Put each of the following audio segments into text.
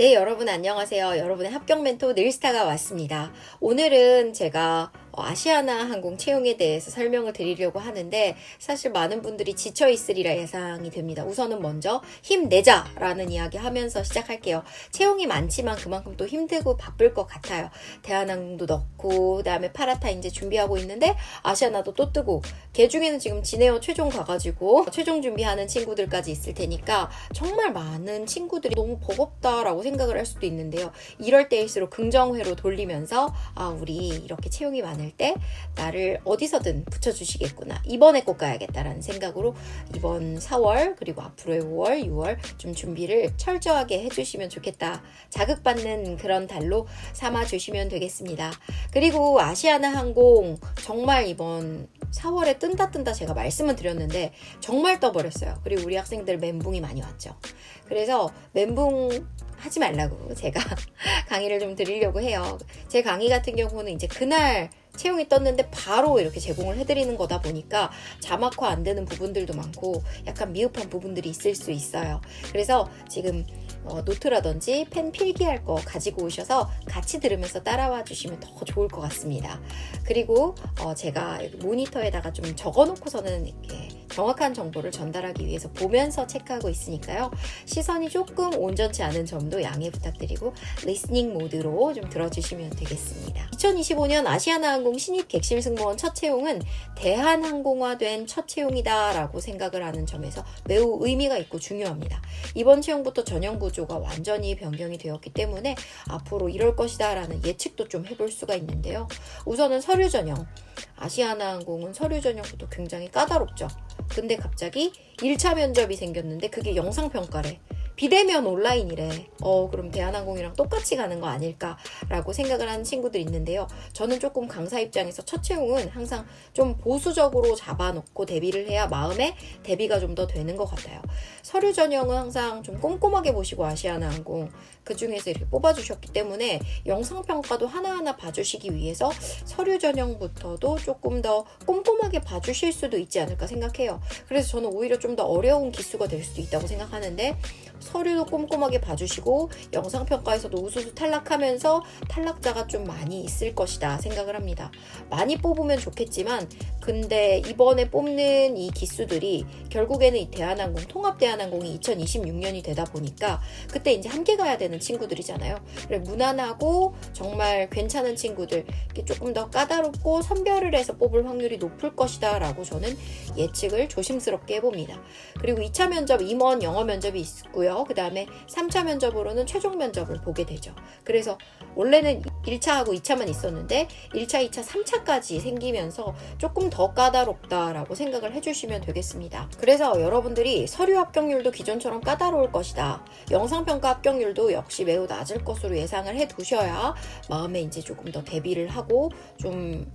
네, 여러분 안녕하세요. 여러분의 합격 멘토 늘스타가 왔습니다. 오늘은 제가 아시아나 항공 채용에 대해서 설명을 드리려고 하는데 사실 많은 분들이 지쳐 있으리라 예상이 됩니다. 우선은 먼저 힘내자라는 이야기 하면서 시작할게요. 채용이 많지만 그만큼 또 힘들고 바쁠 것 같아요. 대한항공도 넣고 그다음에 파라타 이제 준비하고 있는데 아시아나도 또 뜨고 걔 중에는 지금 진에어 최종 가가지고 최종 준비하는 친구들까지 있을 테니까 정말 많은 친구들이 너무 버겁다라고 생각을 할 수도 있는데요. 이럴 때일수록 긍정회로 돌리면서 우리 이렇게 채용이 많을 때 나를 어디서든 붙여주시겠구나. 이번에 꼭 가야겠다라는 생각으로 이번 4월 그리고 앞으로의 5월, 6월 좀 준비를 철저하게 해주시면 좋겠다. 자극받는 그런 달로 삼아주시면 되겠습니다. 그리고 아시아나 항공 정말 이번 4월에 뜬다 제가 말씀을 드렸는데 정말 떠버렸어요. 그리고 우리 학생들 멘붕이 많이 왔죠. 그래서 멘붕 하지 말라고 제가 강의를 좀 드리려고 해요. 제 강의 같은 경우는 이제 그날 채용이 떴는데 바로 이렇게 제공을 해드리는 거다 보니까 자막화 안 되는 부분들도 많고 약간 미흡한 부분들이 있을 수 있어요. 그래서 지금 노트라든지 펜 필기할 거 가지고 오셔서 같이 들으면서 따라와 주시면 더 좋을 것 같습니다. 그리고 제가 모니터에다가 좀 적어놓고서는 이렇게 정확한 정보를 전달하기 위해서 보면서 체크하고 있으니까요. 시선이 조금 온전치 않은 점도 양해 부탁드리고 리스닝 모드로 좀 들어주시면 되겠습니다. 2025년 아시아나항공 신입 객실 승무원 첫 채용은 대한항공화된 첫 채용이다 라고 생각을 하는 점에서 매우 의미가 있고 중요합니다. 이번 채용부터 전형 구조가 완전히 변경이 되었기 때문에 앞으로 이럴 것이다 라는 예측도 좀 해볼 수가 있는데요. 우선은 서류 전형. 아시아나항공은 서류 전형부터 굉장히 까다롭죠. 근데 갑자기 1차 면접이 생겼는데 그게 영상평가래. 비대면 온라인이래. 그럼 대한항공이랑 똑같이 가는 거 아닐까라고 생각을 하는 친구들이 있는데요. 저는 조금 강사 입장에서 첫 채용은 항상 좀 보수적으로 잡아놓고 대비를 해야 마음에 대비가 좀 더 되는 것 같아요. 서류 전형은 항상 좀 꼼꼼하게 보시고 아시아나항공 그 중에서 이렇게 뽑아주셨기 때문에 영상평가도 하나하나 봐주시기 위해서 서류 전형부터도 조금 더 꼼꼼하게 봐주실 수도 있지 않을까 생각해요. 그래서 저는 오히려 좀 더 어려운 기수가 될 수도 있다고 생각하는데 서류도 꼼꼼하게 봐주시고 영상평가에서도 우수수 탈락하면서 탈락자가 좀 많이 있을 것이다 생각을 합니다. 많이 뽑으면 좋겠지만 근데 이번에 뽑는 이 기수들이 결국에는 이 대한항공 통합대한항공이 2026년이 되다 보니까 그때 이제 함께 가야 되는 친구들이잖아요. 그래 무난하고 정말 괜찮은 친구들 조금 더 까다롭고 선별을 해서 뽑을 확률이 높을 것이다 라고 저는 예측을 조심스럽게 해봅니다. 그리고 2차 면접 임원 영어 면접이 있고요. 그 다음에 3차 면접으로는 최종 면접을 보게 되죠. 그래서 원래는 1차하고 2차만 있었는데 1차, 2차, 3차까지 생기면서 조금 더 까다롭다라고 생각을 해주시면 되겠습니다. 그래서 여러분들이 서류 합격률도 기존처럼 까다로울 것이다. 영상평가 합격률도 역시 매우 낮을 것으로 예상을 해두셔야 마음에 이제 조금 더 대비를 하고 좀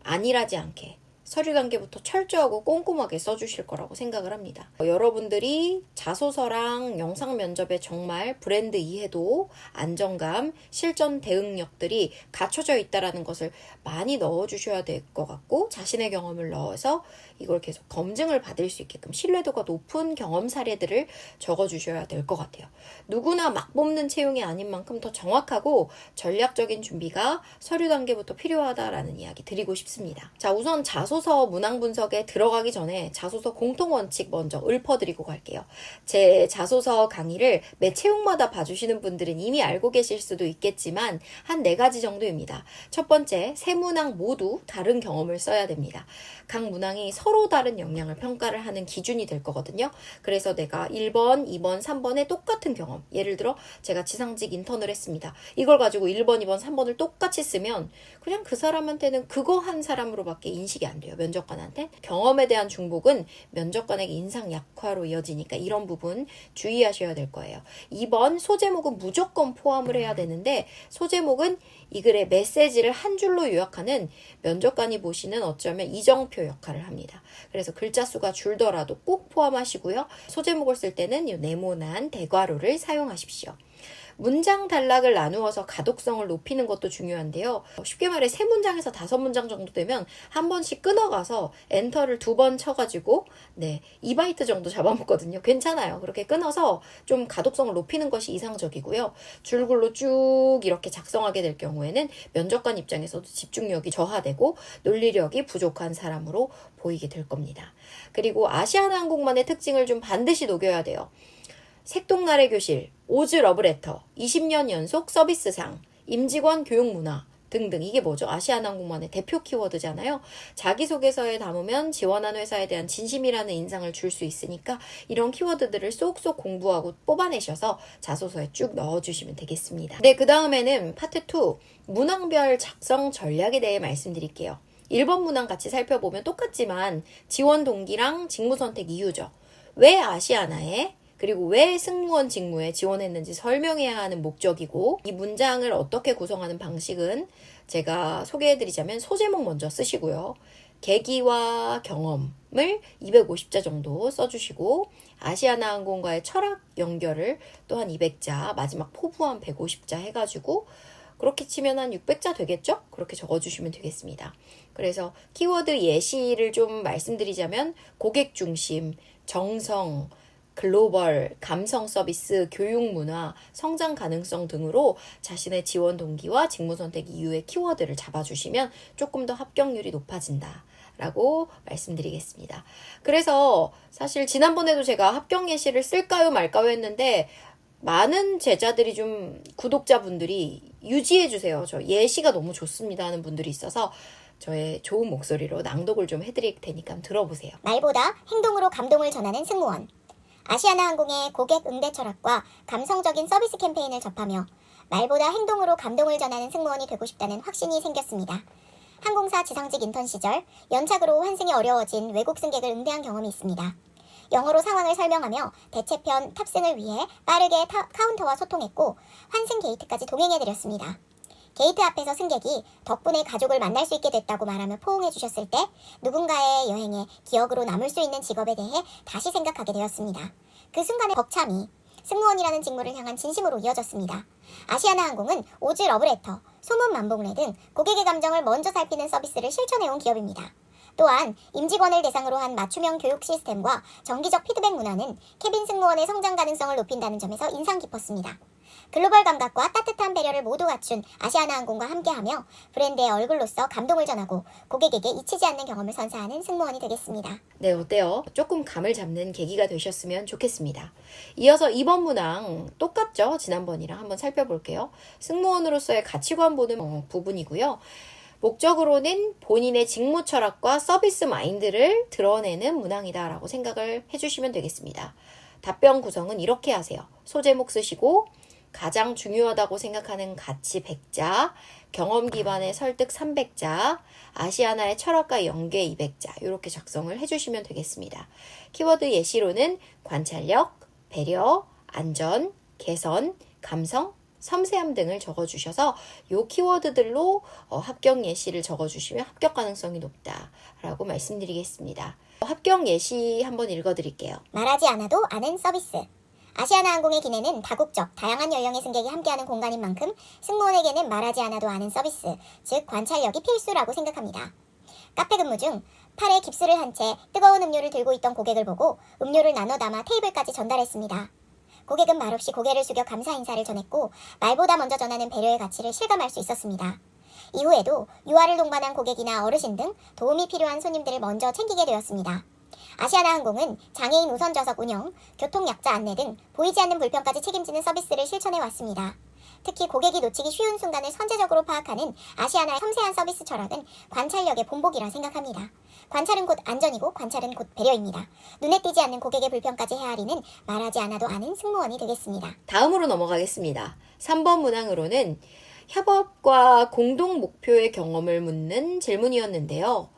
안일하지 않게 서류 단계부터 철저하고 꼼꼼하게 써주실 거라고 생각을 합니다. 여러분들이 자소서랑 영상 면접에 정말 브랜드 이해도, 안정감, 실전 대응력들이 갖춰져 있다는 것을 많이 넣어주셔야 될 것 같고 자신의 경험을 넣어서 이걸 계속 검증을 받을 수 있게끔 신뢰도가 높은 경험 사례들을 적어주셔야 될 것 같아요. 누구나 막 뽑는 채용이 아닌 만큼 더 정확하고 전략적인 준비가 서류 단계부터 필요하다라는 이야기 드리고 싶습니다. 자, 우선 자소서 문항 분석에 들어가기 전에 자소서 공통 원칙 먼저 읊어드리고 갈게요. 제 자소서 강의를 매 채용마다 봐주시는 분들은 이미 알고 계실 수도 있겠지만 한 4가지 정도입니다. 첫 번째, 세 문항 모두 다른 경험을 써야 됩니다. 각 문항이 서로 다른 역량을 평가를 하는 기준이 될 거거든요. 그래서 내가 1번, 2번, 3번에 똑같은 경험, 예를 들어 제가 지상직 인턴을 했습니다. 이걸 가지고 1번, 2번, 3번을 똑같이 쓰면 그냥 그 사람한테는 그거 한 사람으로밖에 인식이 안 돼요. 면접관한테. 경험에 대한 중복은 면접관에게 인상 약화로 이어지니까 이런 부분 주의하셔야 될 거예요. 2번, 소제목은 무조건 포함을 해야 되는데 소제목은 이 글의 메시지를 한 줄로 요약하는 면접관이 보시는 어쩌면 이정표 역할을 합니다. 그래서 글자 수가 줄더라도 꼭 포함하시고요. 소제목을 쓸 때는 이 네모난 대괄호를 사용하십시오. 문장 단락을 나누어서 가독성을 높이는 것도 중요한데요. 쉽게 말해 3문장에서 5문장 정도 되면 한 번씩 끊어가서 엔터를 2번 쳐가지고 2바이트 정도 잡아먹거든요. 괜찮아요. 그렇게 끊어서 좀 가독성을 높이는 것이 이상적이고요. 줄글로 쭉 이렇게 작성하게 될 경우에는 면접관 입장에서도 집중력이 저하되고 논리력이 부족한 사람으로 보이게 될 겁니다. 그리고 아시아나항공만의 특징을 좀 반드시 녹여야 돼요. 색동나래 교실, 오즈 러브레터, 20년 연속 서비스상, 임직원 교육문화 등등. 이게 뭐죠? 아시아나항공만의 대표 키워드잖아요. 자기소개서에 담으면 지원한 회사에 대한 진심이라는 인상을 줄 수 있으니까 이런 키워드들을 쏙쏙 공부하고 뽑아내셔서 자소서에 쭉 넣어주시면 되겠습니다. 네, 그 다음에는 파트 2, 문항별 작성 전략에 대해 말씀드릴게요. 1번 문항 같이 살펴보면 똑같지만 지원 동기랑 직무 선택 이유죠. 왜 아시아나에 그리고 왜 승무원 직무에 지원했는지 설명해야 하는 목적이고, 이 문장을 어떻게 구성하는 방식은 제가 소개해드리자면 소제목 먼저 쓰시고요. 계기와 경험을 250자 정도 써주시고, 아시아나항공과의 철학 연결을 또 한 200자, 마지막 포부한 150자 해가지고 그렇게 치면 한 600자 되겠죠? 그렇게 적어주시면 되겠습니다. 그래서 키워드 예시를 좀 말씀드리자면 고객 중심, 정성, 글로벌, 감성 서비스, 교육 문화, 성장 가능성 등으로 자신의 지원 동기와 직무 선택 이유의 키워드를 잡아주시면 조금 더 합격률이 높아진다 라고 말씀드리겠습니다. 그래서 사실 지난번에도 제가 합격 예시를 쓸까요 말까요 했는데 많은 제자들이 좀 구독자분들이 유지해주세요. 저 예시가 너무 좋습니다 하는 분들이 있어서 저의 좋은 목소리로 낭독을 좀 해드릴 테니까 들어보세요. 말보다 행동으로 감동을 전하는 승무원. 아시아나항공의 고객 응대 철학과 감성적인 서비스 캠페인을 접하며 말보다 행동으로 감동을 전하는 승무원이 되고 싶다는 확신이 생겼습니다. 항공사 지상직 인턴 시절 연착으로 환승이 어려워진 외국 승객을 응대한 경험이 있습니다. 영어로 상황을 설명하며 대체편 탑승을 위해 빠르게 카운터와 소통했고 환승 게이트까지 동행해드렸습니다. 게이트 앞에서 승객이 덕분에 가족을 만날 수 있게 됐다고 말하며 포옹해 주셨을 때 누군가의 여행에 기억으로 남을 수 있는 직업에 대해 다시 생각하게 되었습니다. 그 순간의 벅참이 승무원이라는 직무를 향한 진심으로 이어졌습니다. 아시아나항공은 오즈 러브레터, 소문 만복래 등 고객의 감정을 먼저 살피는 서비스를 실천해온 기업입니다. 또한 임직원을 대상으로 한 맞춤형 교육 시스템과 정기적 피드백 문화는 캐빈 승무원의 성장 가능성을 높인다는 점에서 인상 깊었습니다. 글로벌 감각과 따뜻한 배려를 모두 갖춘 아시아나항공과 함께하며 브랜드의 얼굴로서 감동을 전하고 고객에게 잊히지 않는 경험을 선사하는 승무원이 되겠습니다. 네, 어때요? 조금 감을 잡는 계기가 되셨으면 좋겠습니다. 이어서 2번 문항 똑같죠? 지난번이랑 한번 살펴볼게요. 승무원으로서의 가치관 보는 부분이고요. 목적으로는 본인의 직무 철학과 서비스 마인드를 드러내는 문항이다라고 생각을 해주시면 되겠습니다. 답변 구성은 이렇게 하세요. 소제목 쓰시고 가장 중요하다고 생각하는 가치 100자, 경험 기반의 설득 300자, 아시아나의 철학과 연계 200자 이렇게 작성을 해주시면 되겠습니다. 키워드 예시로는 관찰력, 배려, 안전, 개선, 감성, 섬세함 등을 적어주셔서 이 키워드들로 합격 예시를 적어주시면 합격 가능성이 높다라고 말씀드리겠습니다. 합격 예시 한번 읽어드릴게요. 말하지 않아도 아는 서비스. 아시아나항공의 기내는 다국적, 다양한 연령의 승객이 함께하는 공간인 만큼 승무원에게는 말하지 않아도 아는 서비스, 즉 관찰력이 필수라고 생각합니다. 카페 근무 중 팔에 깁스를 한 채 뜨거운 음료를 들고 있던 고객을 보고 음료를 나눠 담아 테이블까지 전달했습니다. 고객은 말없이 고개를 숙여 감사 인사를 전했고 말보다 먼저 전하는 배려의 가치를 실감할 수 있었습니다. 이후에도 유아를 동반한 고객이나 어르신 등 도움이 필요한 손님들을 먼저 챙기게 되었습니다. 아시아나항공은 장애인 우선 좌석 운영, 교통약자 안내 등 보이지 않는 불편까지 책임지는 서비스를 실천해 왔습니다. 특히 고객이 놓치기 쉬운 순간을 선제적으로 파악하는 아시아나의 섬세한 서비스 철학은 관찰력의 본보기라 생각합니다. 관찰은 곧 안전이고 관찰은 곧 배려입니다. 눈에 띄지 않는 고객의 불편까지 헤아리는 말하지 않아도 아는 승무원이 되겠습니다. 다음으로 넘어가겠습니다. 3번 문항으로는 협업과 공동 목표의 경험을 묻는 질문이었는데요.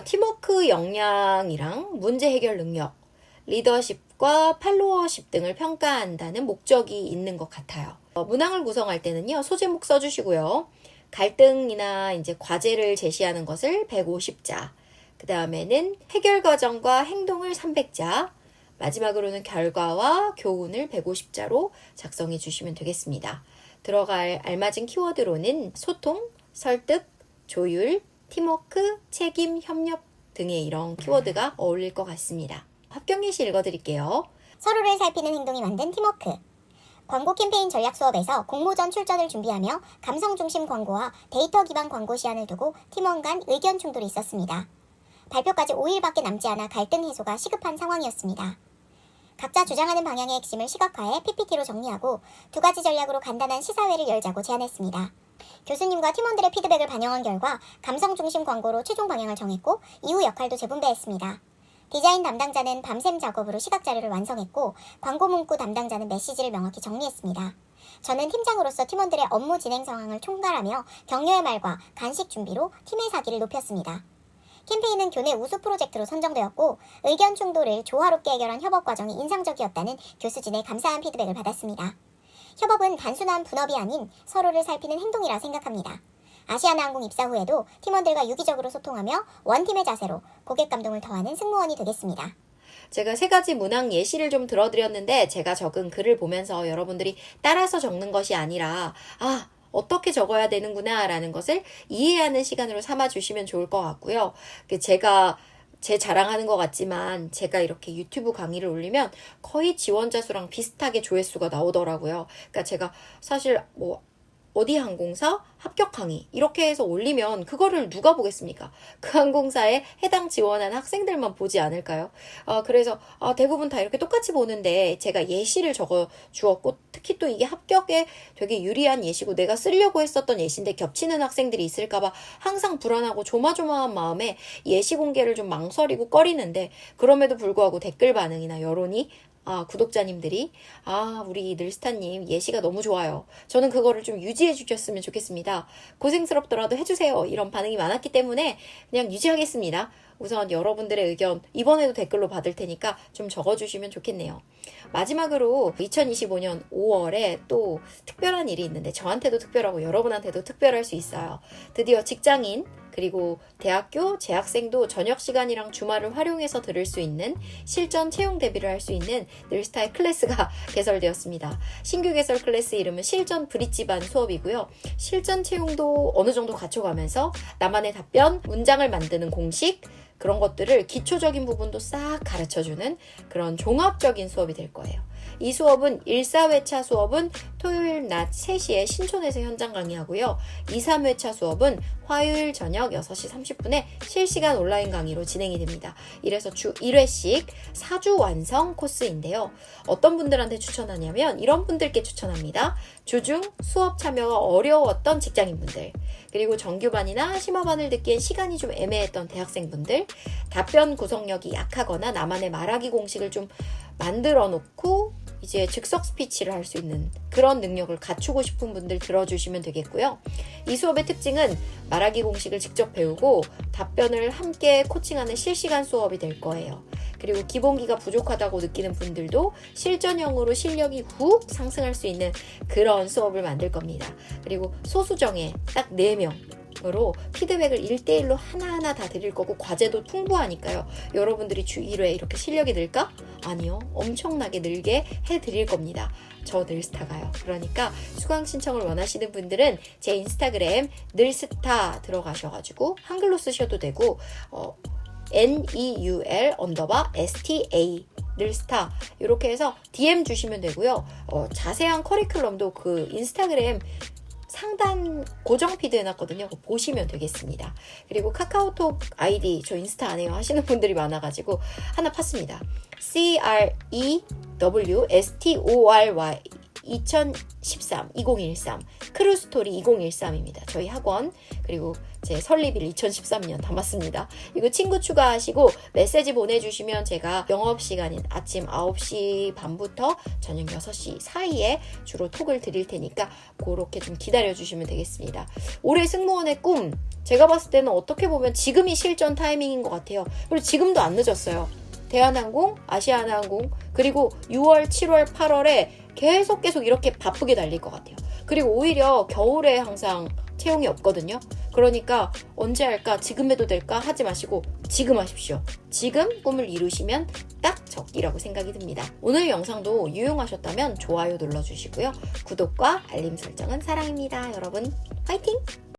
팀워크 역량이랑 문제 해결 능력, 리더십과 팔로워십 등을 평가한다는 목적이 있는 것 같아요. 문항을 구성할 때는요, 소제목 써주시고요. 갈등이나 이제 과제를 제시하는 것을 150자, 그 다음에는 해결 과정과 행동을 300자, 마지막으로는 결과와 교훈을 150자로 작성해 주시면 되겠습니다. 들어갈 알맞은 키워드로는 소통, 설득, 조율, 팀워크, 책임, 협력 등의 이런 키워드가 어울릴 것 같습니다. 합격 예시 읽어드릴게요. 서로를 살피는 행동이 만든 팀워크. 광고 캠페인 전략 수업에서 공모전 출전을 준비하며 감성 중심 광고와 데이터 기반 광고 시안을 두고 팀원 간 의견 충돌이 있었습니다. 발표까지 5일밖에 남지 않아 갈등 해소가 시급한 상황이었습니다. 각자 주장하는 방향의 핵심을 시각화해 PPT로 정리하고 2가지 전략으로 간단한 시사회를 열자고 제안했습니다. 교수님과 팀원들의 피드백을 반영한 결과 감성 중심 광고로 최종 방향을 정했고 이후 역할도 재분배했습니다. 디자인 담당자는 밤샘 작업으로 시각 자료를 완성했고 광고 문구 담당자는 메시지를 명확히 정리했습니다. 저는 팀장으로서 팀원들의 업무 진행 상황을 총괄하며 격려의 말과 간식 준비로 팀의 사기를 높였습니다. 캠페인은 교내 우수 프로젝트로 선정되었고 의견 충돌을 조화롭게 해결한 협업 과정이 인상적이었다는 교수진의 감사한 피드백을 받았습니다. 협업은 단순한 분업이 아닌 서로를 살피는 행동이라 생각합니다. 아시아나항공 입사 후에도 팀원들과 유기적으로 소통하며 원팀의 자세로 고객 감동을 더하는 승무원이 되겠습니다. 제가 3가지 문항 예시를 좀 들어드렸는데 제가 적은 글을 보면서 여러분들이 따라서 적는 것이 아니라 어떻게 적어야 되는구나 라는 것을 이해하는 시간으로 삼아주시면 좋을 것 같고요. 제가 제 자랑하는 것 같지만 제가 이렇게 유튜브 강의를 올리면 거의 지원자 수랑 비슷하게 조회수가 나오더라고요. 그러니까 제가 사실 어디 항공사 합격 강의 이렇게 해서 올리면 그거를 누가 보겠습니까? 그 항공사에 해당 지원한 학생들만 보지 않을까요? 그래서 대부분 다 이렇게 똑같이 보는데 제가 예시를 적어 주었고 특히 또 이게 합격에 되게 유리한 예시고 내가 쓰려고 했었던 예시인데 겹치는 학생들이 있을까봐 항상 불안하고 조마조마한 마음에 예시 공개를 좀 망설이고 꺼리는데 그럼에도 불구하고 댓글 반응이나 여론이 구독자님들이 우리 늘스타님 예시가 너무 좋아요. 저는 그거를 좀 유지해 주셨으면 좋겠습니다. 고생스럽더라도 해주세요. 이런 반응이 많았기 때문에 그냥 유지하겠습니다. 우선 여러분들의 의견 이번에도 댓글로 받을 테니까 좀 적어주시면 좋겠네요. 마지막으로 2025년 5월에 또 특별한 일이 있는데 저한테도 특별하고 여러분한테도 특별할 수 있어요. 드디어 직장인 그리고 대학교 재학생도 저녁 시간이랑 주말을 활용해서 들을 수 있는 실전 채용 대비를 할 수 있는 늘스타의 클래스가 개설되었습니다. 신규 개설 클래스 이름은 실전 브릿지반 수업이고요. 실전 채용도 어느 정도 갖춰가면서 나만의 답변, 문장을 만드는 공식 그런 것들을 기초적인 부분도 싹 가르쳐주는 그런 종합적인 수업이 될 거예요. 이 수업은 1, 4회차 수업은 토요일 낮 3시에 신촌에서 현장 강의하고요. 2, 3회차 수업은 화요일 저녁 6시 30분에 실시간 온라인 강의로 진행이 됩니다. 이래서 주 1회씩 4주 완성 코스인데요. 어떤 분들한테 추천하냐면 이런 분들께 추천합니다. 주중 수업 참여가 어려웠던 직장인분들, 그리고 정규반이나 심화반을 듣기엔 시간이 좀 애매했던 대학생분들, 답변 구성력이 약하거나 나만의 말하기 공식을 좀 만들어 놓고 이제 즉석 스피치를 할 수 있는 그런 능력을 갖추고 싶은 분들 들어주시면 되겠고요. 이 수업의 특징은 말하기 공식을 직접 배우고 답변을 함께 코칭하는 실시간 수업이 될 거예요. 그리고 기본기가 부족하다고 느끼는 분들도 실전형으로 실력이 훅 상승할 수 있는 그런 수업을 만들 겁니다. 그리고 소수정예 딱 4명 으로 피드백을 1대1로 하나하나 다 드릴 거고 과제도 풍부하니까요. 여러분들이 주 1회 이렇게 실력이 늘까? 아니요. 엄청나게 늘게 해드릴 겁니다. 저 늘스타가요. 그러니까 수강 신청을 원하시는 분들은 제 인스타그램 늘스타 들어가셔가지고 한글로 쓰셔도 되고 NEUL_STA 늘스타 이렇게 해서 DM 주시면 되고요. 자세한 커리큘럼도 그 인스타그램 상단 고정 피드 해놨거든요. 보시면 되겠습니다. 그리고 카카오톡 아이디 저 인스타 안 해요 하시는 분들이 많아가지고 하나 팠습니다. CREWSTORY 2013 크루스토리 2013입니다. 저희 학원 그리고 제 설립일 2013년 담았습니다. 이거 친구 추가하시고 메시지 보내주시면 제가 영업시간인 아침 9시 반부터 저녁 6시 사이에 주로 톡을 드릴 테니까 그렇게 좀 기다려주시면 되겠습니다. 올해 승무원의 꿈 제가 봤을 때는 어떻게 보면 지금이 실전 타이밍인 것 같아요. 그리고 지금도 안 늦었어요. 대한항공, 아시아나항공 그리고 6월, 7월, 8월에 계속 이렇게 바쁘게 달릴 것 같아요. 그리고 오히려 겨울에 항상 채용이 없거든요. 그러니까 언제 할까, 지금 해도 될까 하지 마시고 지금 하십시오. 지금 꿈을 이루시면 딱 적기라고 생각이 듭니다. 오늘 영상도 유용하셨다면 좋아요 눌러주시고요. 구독과 알림 설정은 사랑입니다. 여러분 화이팅!